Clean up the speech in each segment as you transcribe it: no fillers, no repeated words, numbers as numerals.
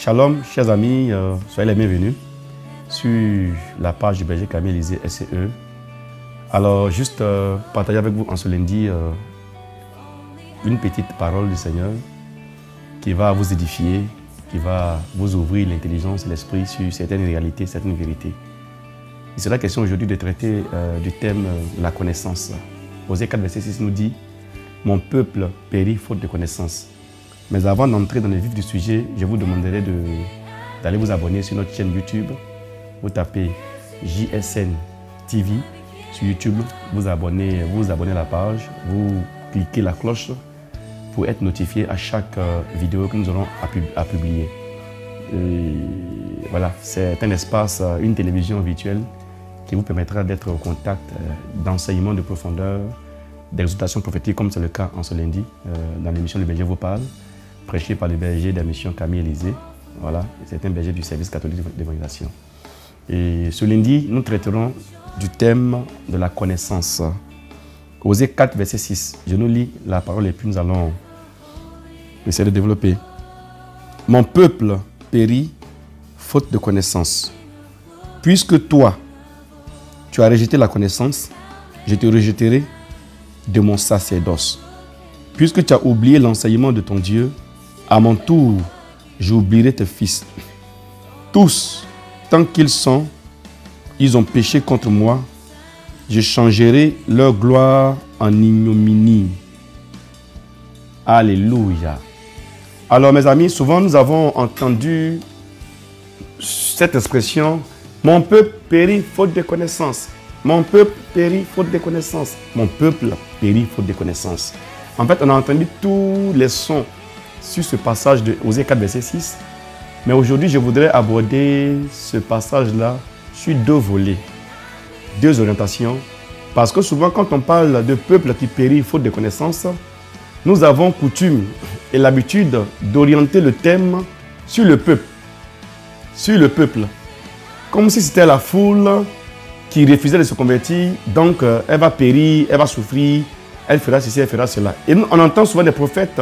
Shalom, chers amis, soyez les bienvenus sur la page du berger Camille Élysée SCE. Alors, juste partager avec vous en ce lundi une petite parole du Seigneur qui va vous édifier, qui va vous ouvrir l'intelligence et l'esprit sur certaines réalités, certaines vérités. Il sera question aujourd'hui de traiter du thème la connaissance. Osée 4, verset 6 nous dit « Mon peuple périt faute de connaissance ». Mais avant d'entrer dans le vif du sujet, je vous demanderai d'aller vous abonner sur notre chaîne YouTube. Vous tapez JSN TV sur YouTube, vous abonnez à la page, vous cliquez la cloche pour être notifié à chaque vidéo que nous aurons à publier. Et voilà, c'est un espace, une télévision virtuelle qui vous permettra d'être au contact d'enseignements de profondeur, d'exhortations prophétiques, comme c'est le cas en ce lundi, dans l'émission Le Berger vous parle, prêché par le berger de la mission Camille Élysée. Voilà, c'est un berger du service catholique d'évangélisation. Et ce lundi, nous traiterons du thème de la connaissance. Osée 4, verset 6. Je nous lis la parole et puis nous allons essayer de développer. Mon peuple périt faute de connaissance. Puisque toi, tu as rejeté la connaissance, je te rejetterai de mon sacerdoce. Puisque tu as oublié l'enseignement de ton Dieu, à mon tour, j'oublierai tes fils. Tous, tant qu'ils sont, ils ont péché contre moi. Je changerai leur gloire en ignominie. Alléluia. Alors mes amis, souvent nous avons entendu cette expression « Mon peuple périt faute de connaissance ». Mon peuple périt faute de connaissance. Mon peuple périt faute de connaissance. En fait, on a entendu tous les sons sur ce passage de Osée 4, verset 6. Mais aujourd'hui, je voudrais aborder ce passage-là sur deux volets, deux orientations. Parce que souvent, quand on parle de peuple qui périt faute de connaissance, nous avons coutume et l'habitude d'orienter le thème sur le peuple. Sur le peuple. Comme si c'était la foule qui refusait de se convertir. Donc, elle va périr, elle va souffrir, elle fera ceci, elle fera cela. Et nous, on entend souvent des prophètes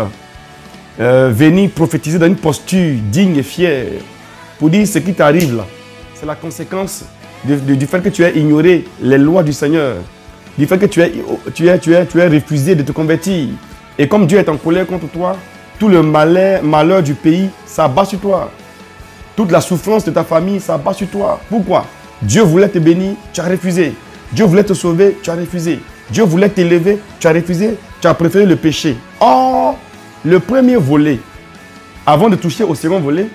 venir prophétiser dans une posture digne et fière pour dire ce qui t'arrive là. C'est la conséquence du fait que tu as ignoré les lois du Seigneur, du fait que tu as refusé de te convertir. Et comme Dieu est en colère contre toi, tout le malheur du pays s'abat sur toi. Toute la souffrance de ta famille s'abat sur toi. Pourquoi? Dieu voulait te bénir, tu as refusé. Dieu voulait te sauver, tu as refusé. Dieu voulait t'élever, tu as refusé, tu as préféré le péché. Or, le premier volet, avant de toucher au second volet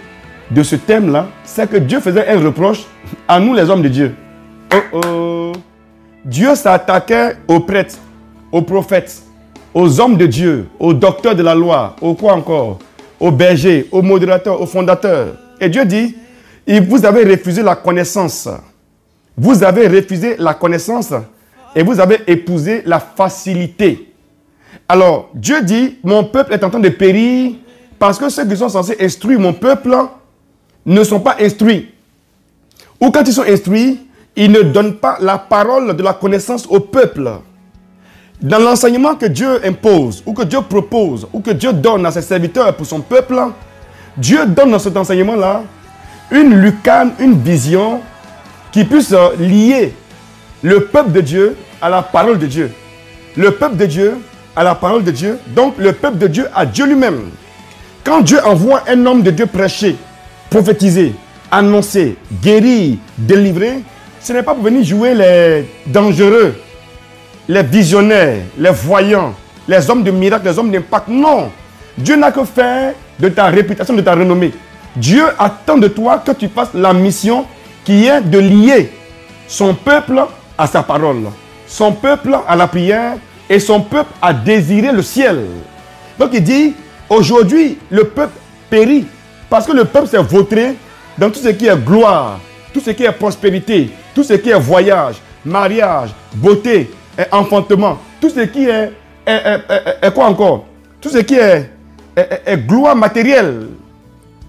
de ce thème-là, c'est que Dieu faisait un reproche à nous les hommes de Dieu. Dieu s'attaquait aux prêtres, aux prophètes, aux hommes de Dieu, aux docteurs de la loi, aux quoi encore, aux bergers, aux modérateurs, aux fondateurs. Et Dieu dit, vous avez refusé la connaissance. Vous avez refusé la connaissance et vous avez épousé la facilité. Alors, Dieu dit, mon peuple est en train de périr parce que ceux qui sont censés instruire mon peuple ne sont pas instruits. Ou quand ils sont instruits, ils ne donnent pas la parole de la connaissance au peuple. Dans l'enseignement que Dieu impose, ou que Dieu propose, ou que Dieu donne à ses serviteurs pour son peuple, Dieu donne dans cet enseignement-là une lucane, une vision qui puisse lier le peuple de Dieu à la parole de Dieu. Le peuple de Dieu à la parole de Dieu, donc le peuple de Dieu à Dieu lui-même. Quand Dieu envoie un homme de Dieu prêcher, prophétiser, annoncer, guérir, délivrer, ce n'est pas pour venir jouer les dangereux, les visionnaires, les voyants, les hommes de miracle, les hommes d'impact. Non. Dieu n'a que faire de ta réputation, de ta renommée. Dieu attend de toi que tu fasses la mission qui est de lier son peuple à sa parole, son peuple à la prière et son peuple à désirer le ciel. Donc il dit, aujourd'hui, le peuple périt parce que le peuple s'est vautré dans tout ce qui est gloire, tout ce qui est prospérité, tout ce qui est voyage, mariage, beauté, enfantement, tout ce qui est quoi encore? Tout ce qui est gloire matérielle.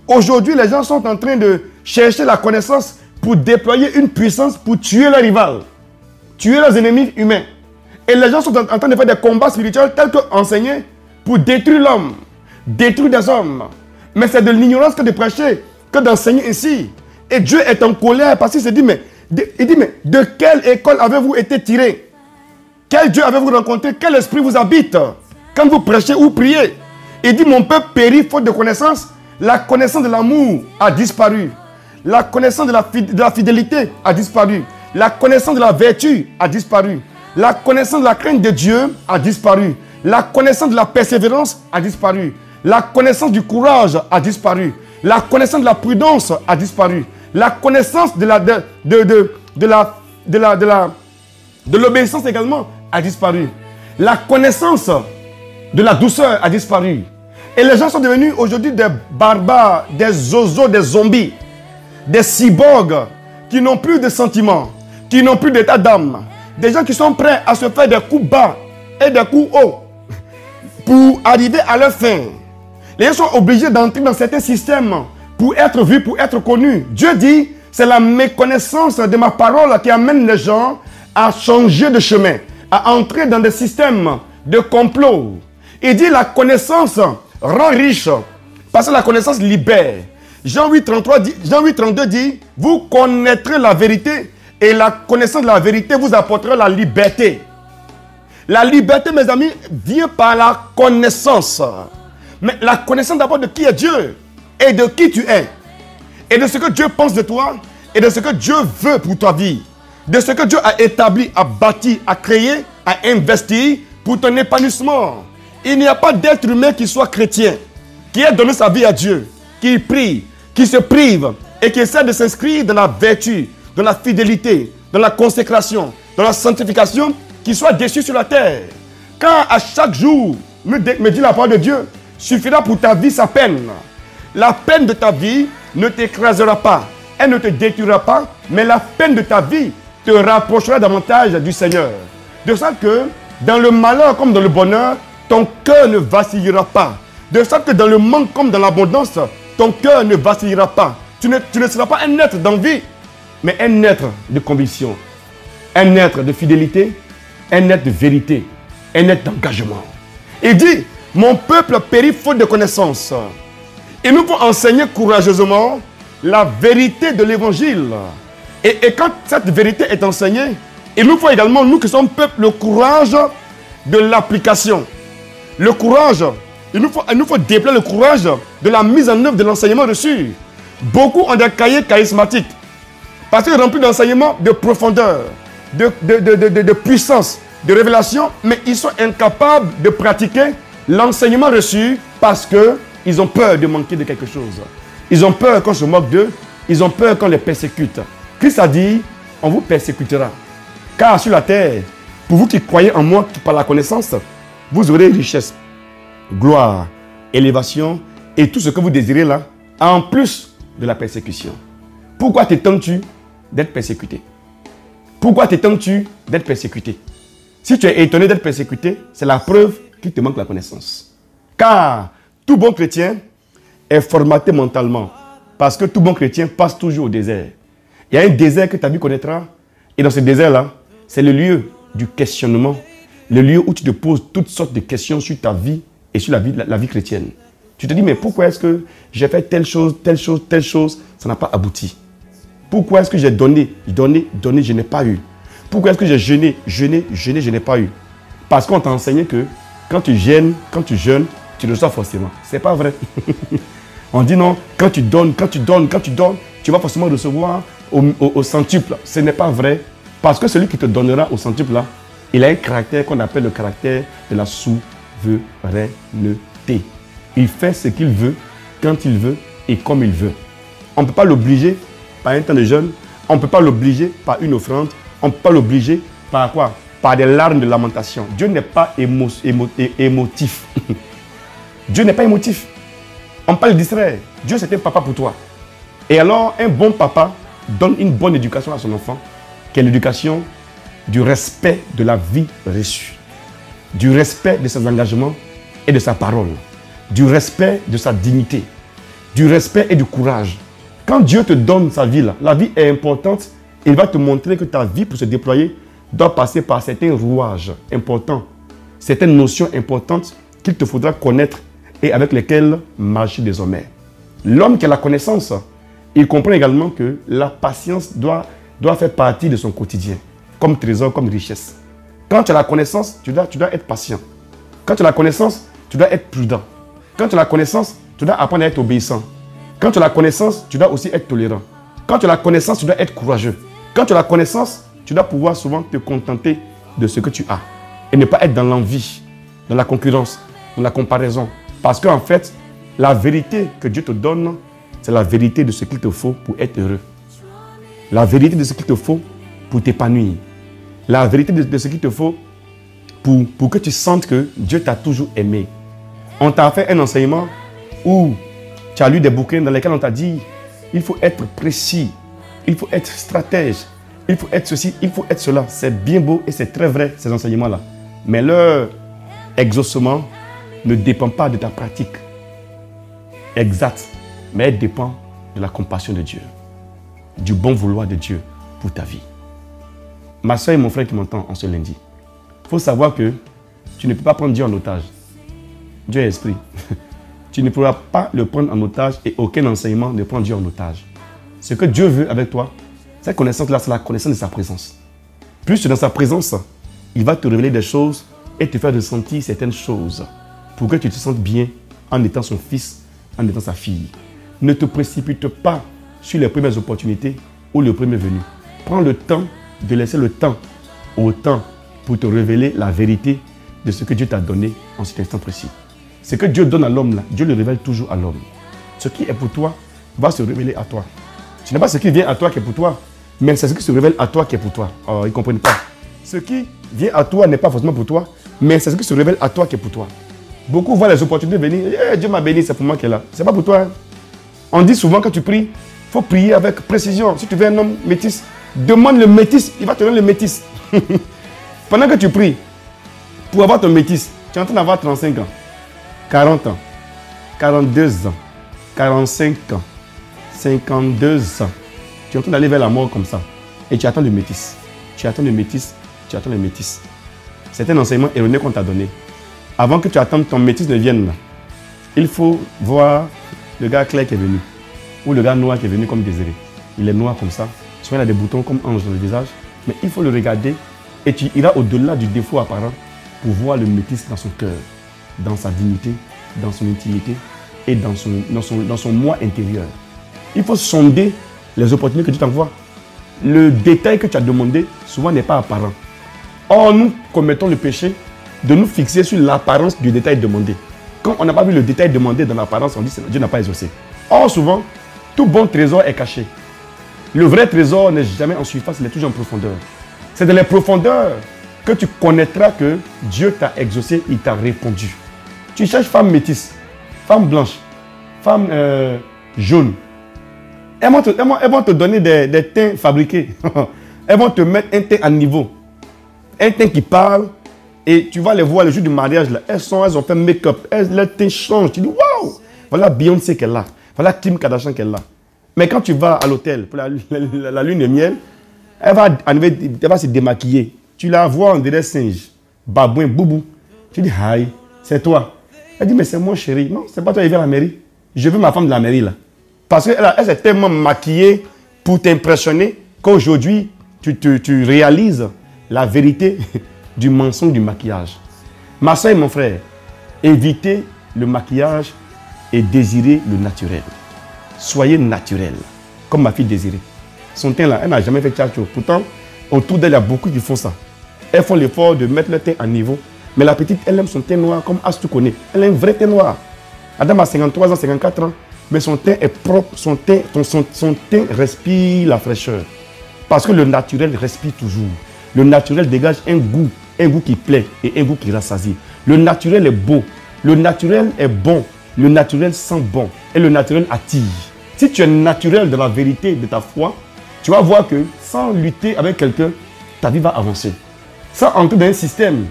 Aujourd'hui, les gens sont en train de chercher la connaissance pour déployer une puissance pour tuer leurs rivales, tuer leurs ennemis humains. Et les gens sont en train de faire des combats spirituels tels qu'enseignés pour détruire l'homme, détruire des hommes. Mais c'est de l'ignorance que de prêcher que d'enseigner ainsi. Et Dieu est en colère parce qu'il se dit, mais de quelle école avez-vous été tiré? Quel Dieu avez-vous rencontré? Quel esprit vous habite quand vous prêchez ou priez? Il dit, mon peuple périt faute de connaissance. La connaissance de l'amour a disparu. La connaissance de la fidélité a disparu. La connaissance de la vertu a disparu. La connaissance de la crainte de Dieu a disparu. La connaissance de la persévérance a disparu. La connaissance du courage a disparu. La connaissance de la prudence a disparu. La connaissance de l'obéissance également a disparu. La connaissance de la douceur a disparu. Et les gens sont devenus aujourd'hui des barbares, des zozos, des zombies, des cyborgs qui n'ont plus de sentiments, qui n'ont plus d'état d'âme. Des gens qui sont prêts à se faire des coups bas et des coups hauts pour arriver à leur fin. Les gens sont obligés d'entrer dans certains systèmes pour être vus, pour être connus. Dieu dit, c'est la méconnaissance de ma parole qui amène les gens à changer de chemin, à entrer dans des systèmes de complot. Il dit, la connaissance rend riche, parce que la connaissance libère. Jean 8,32 dit, vous connaîtrez la vérité et la connaissance de la vérité vous apportera la liberté. La liberté, mes amis, vient par la connaissance. Mais la connaissance d'abord de qui est Dieu et de qui tu es. Et de ce que Dieu pense de toi et de ce que Dieu veut pour ta vie. De ce que Dieu a établi, a bâti, a créé, a investi pour ton épanouissement. Il n'y a pas d'être humain qui soit chrétien, qui ait donné sa vie à Dieu, qui prie, qui se prive et qui essaie de s'inscrire dans la vertu, dans la fidélité, dans la consécration, dans la sanctification, qui soit déçu sur la terre. Quand à chaque jour, me dit la parole de Dieu, suffira pour ta vie sa peine. La peine de ta vie ne t'écrasera pas, elle ne te détruira pas, mais la peine de ta vie te rapprochera davantage du Seigneur. De sorte que dans le malheur comme dans le bonheur, ton cœur ne vacillera pas. De sorte que dans le manque comme dans l'abondance, ton cœur ne vacillera pas. Tu ne seras pas un être d'envie, mais un être de conviction, un être de fidélité, un être de vérité, un être d'engagement. Il dit, mon peuple périt faute de connaissance. Il nous faut enseigner courageusement la vérité de l'évangile. Et quand cette vérité est enseignée, il nous faut également, nous qui sommes peuple, le courage de l'application. Le courage, il nous faut déployer le courage de la mise en œuvre de l'enseignement reçu. Beaucoup ont des cahiers charismatiques parce qu'ils sont remplis d'enseignements de profondeur, de puissance, de révélation, mais ils sont incapables de pratiquer l'enseignement reçu parce qu'ils ont peur de manquer de quelque chose. Ils ont peur qu'on se moque d'eux, ils ont peur qu'on les persécute. Christ a dit, on vous persécutera. Car sur la terre, pour vous qui croyez en moi par la connaissance, vous aurez richesse, gloire, élévation et tout ce que vous désirez là, en plus de la persécution. Pourquoi t'étonnes-tu d'être persécuté? Pourquoi t'étonnes-tu d'être persécuté? Si tu es étonné d'être persécuté, c'est la preuve qu'il te manque la connaissance. Car tout bon chrétien est formaté mentalement. Parce que tout bon chrétien passe toujours au désert. Il y a un désert que ta vie connaîtra. Et dans ce désert-là, c'est le lieu du questionnement. Le lieu où tu te poses toutes sortes de questions sur ta vie et sur la vie chrétienne. Tu te dis, mais pourquoi est-ce que j'ai fait telle chose, ça n'a pas abouti? Pourquoi est-ce que j'ai donné, je n'ai pas eu? Pourquoi est-ce que j'ai jeûné, je n'ai pas eu? Parce qu'on t'a enseigné que quand tu jeûnes, tu reçois forcément. C'est pas vrai. On dit non, quand tu donnes, tu vas forcément recevoir au centuple. Ce n'est pas vrai. Parce que celui qui te donnera au centuple là, il a un caractère qu'on appelle le caractère de la souveraineté. Il fait ce qu'il veut, quand il veut et comme il veut. On ne peut pas l'obliger par un temps de jeûne. On ne peut pas l'obliger par une offrande. On ne peut pas l'obliger par quoi? Par des larmes de lamentation. Dieu n'est pas émotif. Dieu n'est pas émotif. On ne peut pas le distraire. Dieu, c'est un papa pour toi. Et alors, un bon papa donne une bonne éducation à son enfant, qui est l'éducation du respect de la vie reçue, du respect de ses engagements et de sa parole, du respect de sa dignité, du respect et du courage. Quand Dieu te donne sa vie, là, la vie est importante, il va te montrer que ta vie, pour se déployer, doit passer par certains rouages importants, certaines notions importantes qu'il te faudra connaître et avec lesquelles marcher désormais. L'homme qui a la connaissance il comprend également que la patience doit faire partie de son quotidien, comme trésor, comme richesse. Quand tu as la connaissance, tu dois être patient. Quand tu as la connaissance, tu dois être prudent. Quand tu as la connaissance, tu dois apprendre à être obéissant. Quand tu as la connaissance, tu dois aussi être tolérant. Quand tu as la connaissance, tu dois être courageux. Quand tu as la connaissance, tu dois pouvoir souvent te contenter de ce que tu as. Et ne pas être dans l'envie, dans la concurrence, dans la comparaison. Parce qu'en fait, la vérité que Dieu te donne, c'est la vérité de ce qu'il te faut pour être heureux. La vérité de ce qu'il te faut pour t'épanouir. La vérité de ce qu'il te faut pour que tu sentes que Dieu t'a toujours aimé. On t'a fait un enseignement où tu as lu des bouquins dans lesquels on t'a dit il faut être précis, il faut être stratège, il faut être ceci, il faut être cela. C'est bien beau et c'est très vrai ces enseignements-là. Mais leur exaucement ne dépend pas de ta pratique exacte, mais elle dépend de la compassion de Dieu, du bon vouloir de Dieu pour ta vie. Ma soeur et mon frère qui m'entendent en ce lundi, il faut savoir que tu ne peux pas prendre Dieu en otage. Dieu est esprit. Tu ne pourras pas le prendre en otage et aucun enseignement ne prend Dieu en otage. Ce que Dieu veut avec toi, cette connaissance-là, c'est la connaissance de sa présence. Plus tu es dans sa présence, il va te révéler des choses et te faire ressentir certaines choses pour que tu te sentes bien en étant son fils, en étant sa fille. Ne te précipite pas sur les premières opportunités ou le premier venu. Prends le temps de laisser le temps au temps pour te révéler la vérité de ce que Dieu t'a donné en cet instant précis. Ce que Dieu donne à l'homme, Dieu le révèle toujours à l'homme. Ce qui est pour toi va se révéler à toi. Ce n'est pas ce qui vient à toi qui est pour toi, mais c'est ce qui se révèle à toi qui est pour toi. Oh, ils ne comprennent pas. Ce qui vient à toi n'est pas forcément pour toi, mais c'est ce qui se révèle à toi qui est pour toi. Beaucoup voient les opportunités venir. Dieu m'a béni, c'est pour moi qui est là. Ce n'est pas pour toi. Hein. On dit souvent quand tu pries, il faut prier avec précision. Si tu veux un homme métis, demande le métis, il va te donner le métis. Pendant que tu pries, pour avoir ton métis, tu es en train d'avoir 35 ans, 40 ans, 42 ans, 45 ans, 52 ans. Tu es en train d'aller vers la mort comme ça. Et tu attends le métis. Tu attends le métis, tu attends le métis. C'est un enseignement erroné qu'on t'a donné. Avant que tu attendes ton métis ne vienne là, il faut voir le gars clair qui est venu. Ou le gars noir qui est venu comme Désiré. Il est noir comme ça. Souvent il a des boutons comme ange dans le visage. Mais il faut le regarder et tu iras au-delà du défaut apparent pour voir le métis dans son cœur, dans sa dignité, dans son intimité et dans son moi intérieur. Il faut sonder les opportunités que Dieu t'envoie. Le détail que tu as demandé, souvent n'est pas apparent. Or, nous commettons le péché de nous fixer sur l'apparence du détail demandé. Quand on n'a pas vu le détail demandé dans l'apparence, on dit que Dieu n'a pas exaucé. Or, souvent, tout bon trésor est caché. Le vrai trésor n'est jamais en surface, il est toujours en profondeur. C'est dans les profondeurs que tu connaîtras que Dieu t'a exaucé, il t'a répondu. Tu cherches femme métisse, femme blanche, femme jaune. Elles vont te donner des teints fabriqués. Elles vont te mettre un teint à niveau. Un teint qui parle. Et tu vas les voir le jour du mariage. Là. Elles ont fait make-up. Leur teint change. Tu dis, waouh! Voilà Beyoncé qu'elle a. Voilà Kim Kardashian qu'elle a. Mais quand tu vas à l'hôtel pour la lune de miel, elle va se démaquiller. Tu la vois en dirait singe. Babouin, boubou. Tu dis, aïe, c'est toi. Elle dit, mais c'est moi chéri. Non, c'est pas toi qui viens à la mairie. Je veux ma femme de la mairie là. Parce qu'elle s'est tellement maquillée pour t'impressionner qu'aujourd'hui, tu réalises la vérité du mensonge du maquillage. Ma soeur et mon frère, évitez le maquillage et désirez le naturel. Soyez naturel, comme ma fille Désirée. Son teint là, elle n'a jamais fait tchatcho. Pourtant, autour d'elle, il y a beaucoup qui font ça. Elles font l'effort de mettre leur teint à niveau. Mais la petite, elle aime son teint noir comme Astou connaît. Elle a un vrai teint noir. Madame a 53 ans, 54 ans. Mais son teint est propre, son teint respire la fraîcheur. Parce que le naturel respire toujours. Le naturel dégage un goût qui plaît et un goût qui rassasie. Le naturel est beau, le naturel est bon, le naturel sent bon et le naturel attire. Si tu es naturel de la vérité de ta foi, tu vas voir que sans lutter avec quelqu'un, ta vie va avancer. Sans entrer dans un système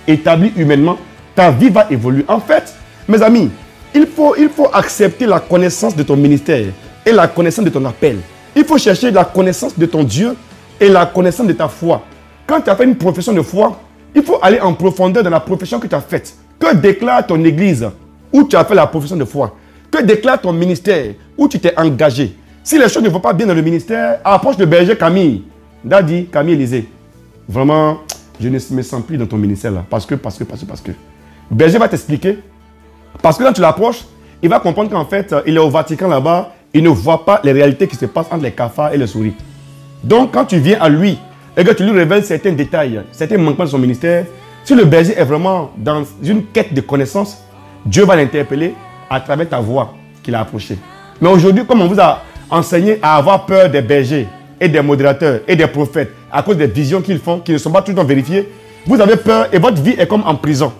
établi humainement, ta vie va évoluer. En fait, mes amis, il faut accepter la connaissance de ton ministère et la connaissance de ton appel. Il faut chercher la connaissance de ton Dieu et la connaissance de ta foi. Quand tu as fait une profession de foi, il faut aller en profondeur dans la profession que tu as faite. Que déclare ton église où tu as fait la profession de foi? Que déclare ton ministère où tu t'es engagé? Si les choses ne vont pas bien dans le ministère, approche le berger Camille. Daddy, Camille Élisée. Vraiment, je ne me sens plus dans ton ministère là. Parce que. Le berger va t'expliquer. Parce que quand tu l'approches, il va comprendre qu'en fait, il est au Vatican là-bas. Il ne voit pas les réalités qui se passent entre les cafards et les souris. Donc, quand tu viens à lui et que tu lui révèles certains détails, certains manquements de son ministère, si le berger est vraiment dans une quête de connaissance, Dieu va l'interpeller à travers ta voix qu'il a approchée. Mais aujourd'hui, comme on vous a enseigné à avoir peur des bergers et des modérateurs et des prophètes à cause des visions qu'ils font, qui ne sont pas tout le temps vérifiées, vous avez peur et votre vie est comme en prison.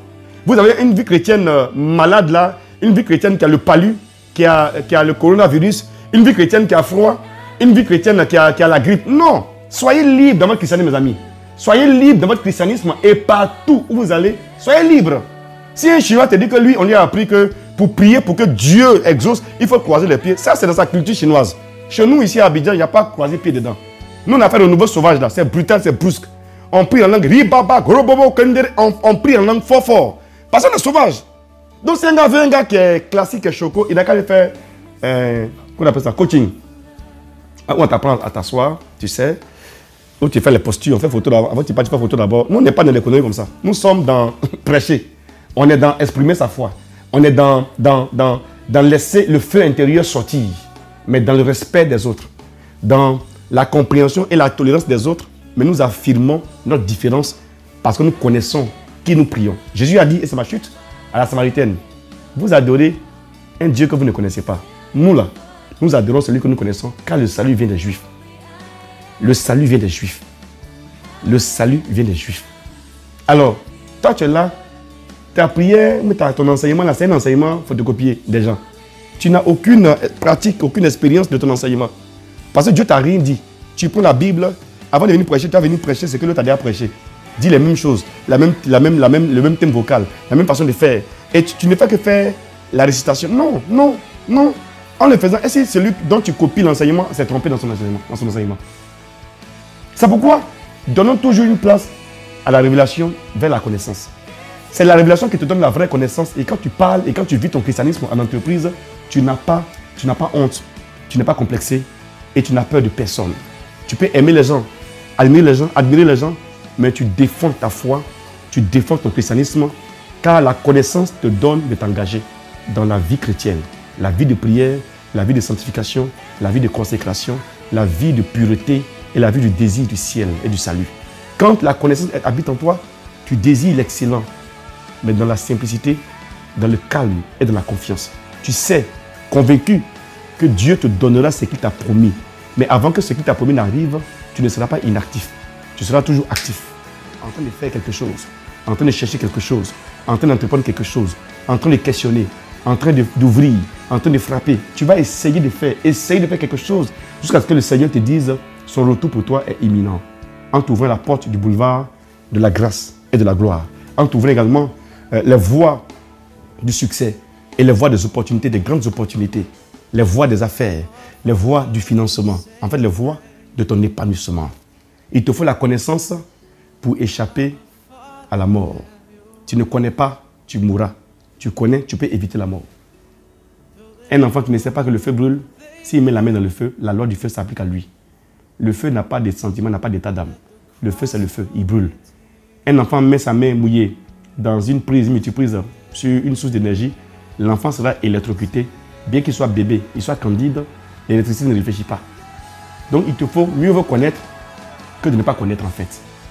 Vous avez une vie chrétienne malade là, une vie chrétienne qui a le palu, qui a le coronavirus, une vie chrétienne qui a froid, une vie chrétienne qui a la grippe. Non! Soyez libre dans votre christianisme, mes amis. Soyez libre dans votre christianisme et partout où vous allez, soyez libre. Si un Chinois te dit que lui, on lui a appris que pour prier, pour que Dieu exauce, il faut croiser les pieds. Ça, c'est dans sa culture chinoise. Chez nous, ici à Abidjan, il n'y a pas croisé pied dedans. Nous, on a fait le nouveau sauvage là. C'est brutal, c'est brusque. On prie en langue ribaba, gros bobo, on prie en langue fort. Parce qu'on est sauvage. Donc, si un gars veut un gars qui est classique et choco, il n'a qu'à aller faire, qu'on appelle ça, coaching. Où on t'apprend à t'asseoir, tu sais, où tu fais les postures, on fait photo d'abord. Avant tu fais photo d'abord. Nous, on n'est pas dans l'économie comme ça. Nous sommes dans prêcher. On est dans exprimer sa foi. On est dans laisser le feu intérieur sortir, mais dans le respect des autres, dans la compréhension et la tolérance des autres, mais nous affirmons notre différence parce que nous connaissons qui nous prions. Jésus a dit, et c'est ma chute, à la Samaritaine, vous adorez un Dieu que vous ne connaissez pas. Nous là, nous adorons celui que nous connaissons, car le salut vient des Juifs. Le salut vient des Juifs. Le salut vient des Juifs. Alors, toi tu es là, ta prière, mais ton enseignement là, c'est un enseignement photocopié des gens. Tu n'as aucune pratique, aucune expérience de ton enseignement. Parce que Dieu t'a rien dit. Tu prends la Bible, avant de venir prêcher, tu vas venir prêcher ce que l'autre a déjà prêché. Dis les mêmes choses, le même thème vocal, la même façon de faire. Et tu ne fais que faire la récitation. Non. En le faisant, est-ce que celui dont tu copies l'enseignement s'est trompé dans son enseignement? C'est pourquoi donnons toujours une place à la révélation vers la connaissance. C'est la révélation qui te donne la vraie connaissance. Et quand tu parles et quand tu vis ton christianisme en entreprise, tu n'as pas honte, tu n'es pas complexé et tu n'as peur de personne. Tu peux aimer les gens, admirer les gens, mais tu défends ta foi, tu défends ton christianisme, car la connaissance te donne de t'engager dans la vie chrétienne, la vie de prière, la vie de sanctification, la vie de consécration, la vie de pureté et la vie du désir du ciel et du salut. Quand la connaissance habite en toi, tu désires l'excellent, mais dans la simplicité, dans le calme et dans la confiance. Tu sais, convaincu que Dieu te donnera ce qu'il t'a promis. Mais avant que ce qu'il t'a promis n'arrive, tu ne seras pas inactif. Tu seras toujours actif, en train de faire quelque chose, en train de chercher quelque chose, en train d'entreprendre quelque chose, en train de questionner, en train d'ouvrir, en train de frapper. Tu vas essayer de faire quelque chose jusqu'à ce que le Seigneur te dise son retour pour toi est imminent. En t'ouvrant la porte du boulevard de la grâce et de la gloire. En t'ouvrant également les voies du succès et les voies des opportunités, des grandes opportunités, les voies des affaires, les voies du financement, en fait les voies de ton épanouissement. Il te faut la connaissance pour échapper à la mort. Tu ne connais pas, tu mourras. Tu connais, tu peux éviter la mort. Un enfant qui ne sait pas que le feu brûle, s'il met la main dans le feu, la loi du feu s'applique à lui. Le feu n'a pas de sentiment, n'a pas d'état d'âme. Le feu, c'est le feu, il brûle. Un enfant met sa main mouillée dans une prise, multiprise, sur une source d'énergie, l'enfant sera électrocuté. Bien qu'il soit bébé, il soit candide, l'électricité ne réfléchit pas. Donc il te faut mieux vous connaître que de ne pas connaître en fait.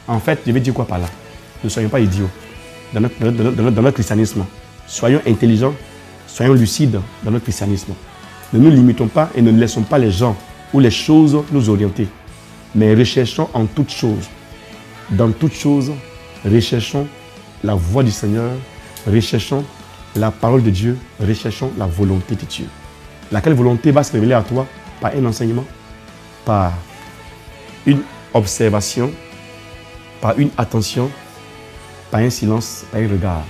En fait, je vais dire quoi par là? Ne soyons pas idiots dans notre christianisme. Soyons intelligents, soyons lucides dans notre christianisme. Ne nous limitons pas et ne laissons pas les gens ou les choses nous orienter. Mais recherchons en toutes choses. Dans toutes choses, recherchons la voix du Seigneur, recherchons la parole de Dieu, recherchons la volonté de Dieu. Laquelle volonté va se révéler à toi par un enseignement, par une observation, par une attention, par un silence, par un regard,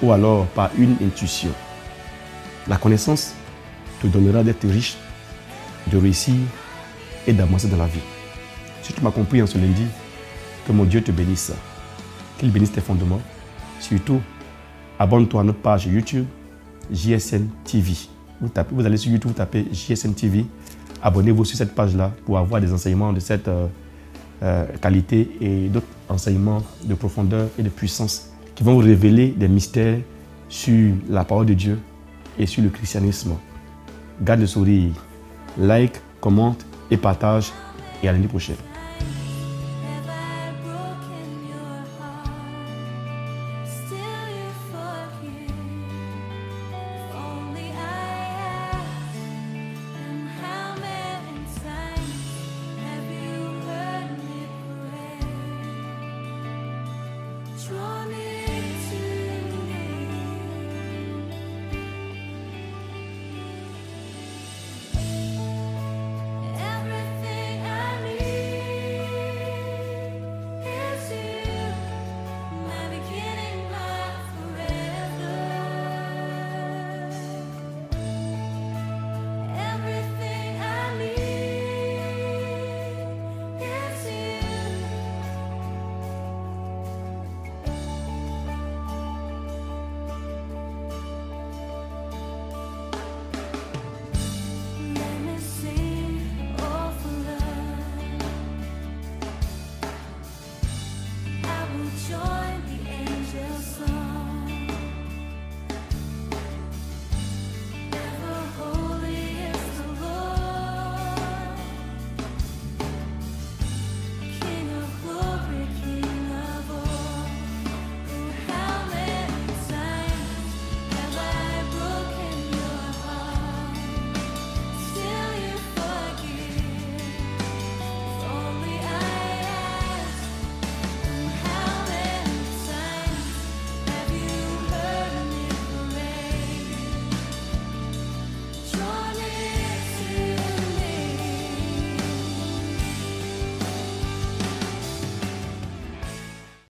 ou alors par une intuition. La connaissance te donnera d'être riche, de réussir et d'avancer dans la vie. Si tu m'as compris en ce lundi, que mon Dieu te bénisse, qu'il bénisse tes fondements. Surtout, abonne-toi à notre page YouTube, JSN TV. Vous allez sur YouTube, vous tapez JSN TV. abonnez-vous sur cette page-là pour avoir des enseignements de cette qualité et d'autres enseignements de profondeur et de puissance qui vont vous révéler des mystères sur la parole de Dieu et sur le christianisme. Garde le sourire, like, commente et partage et à l'année prochaine.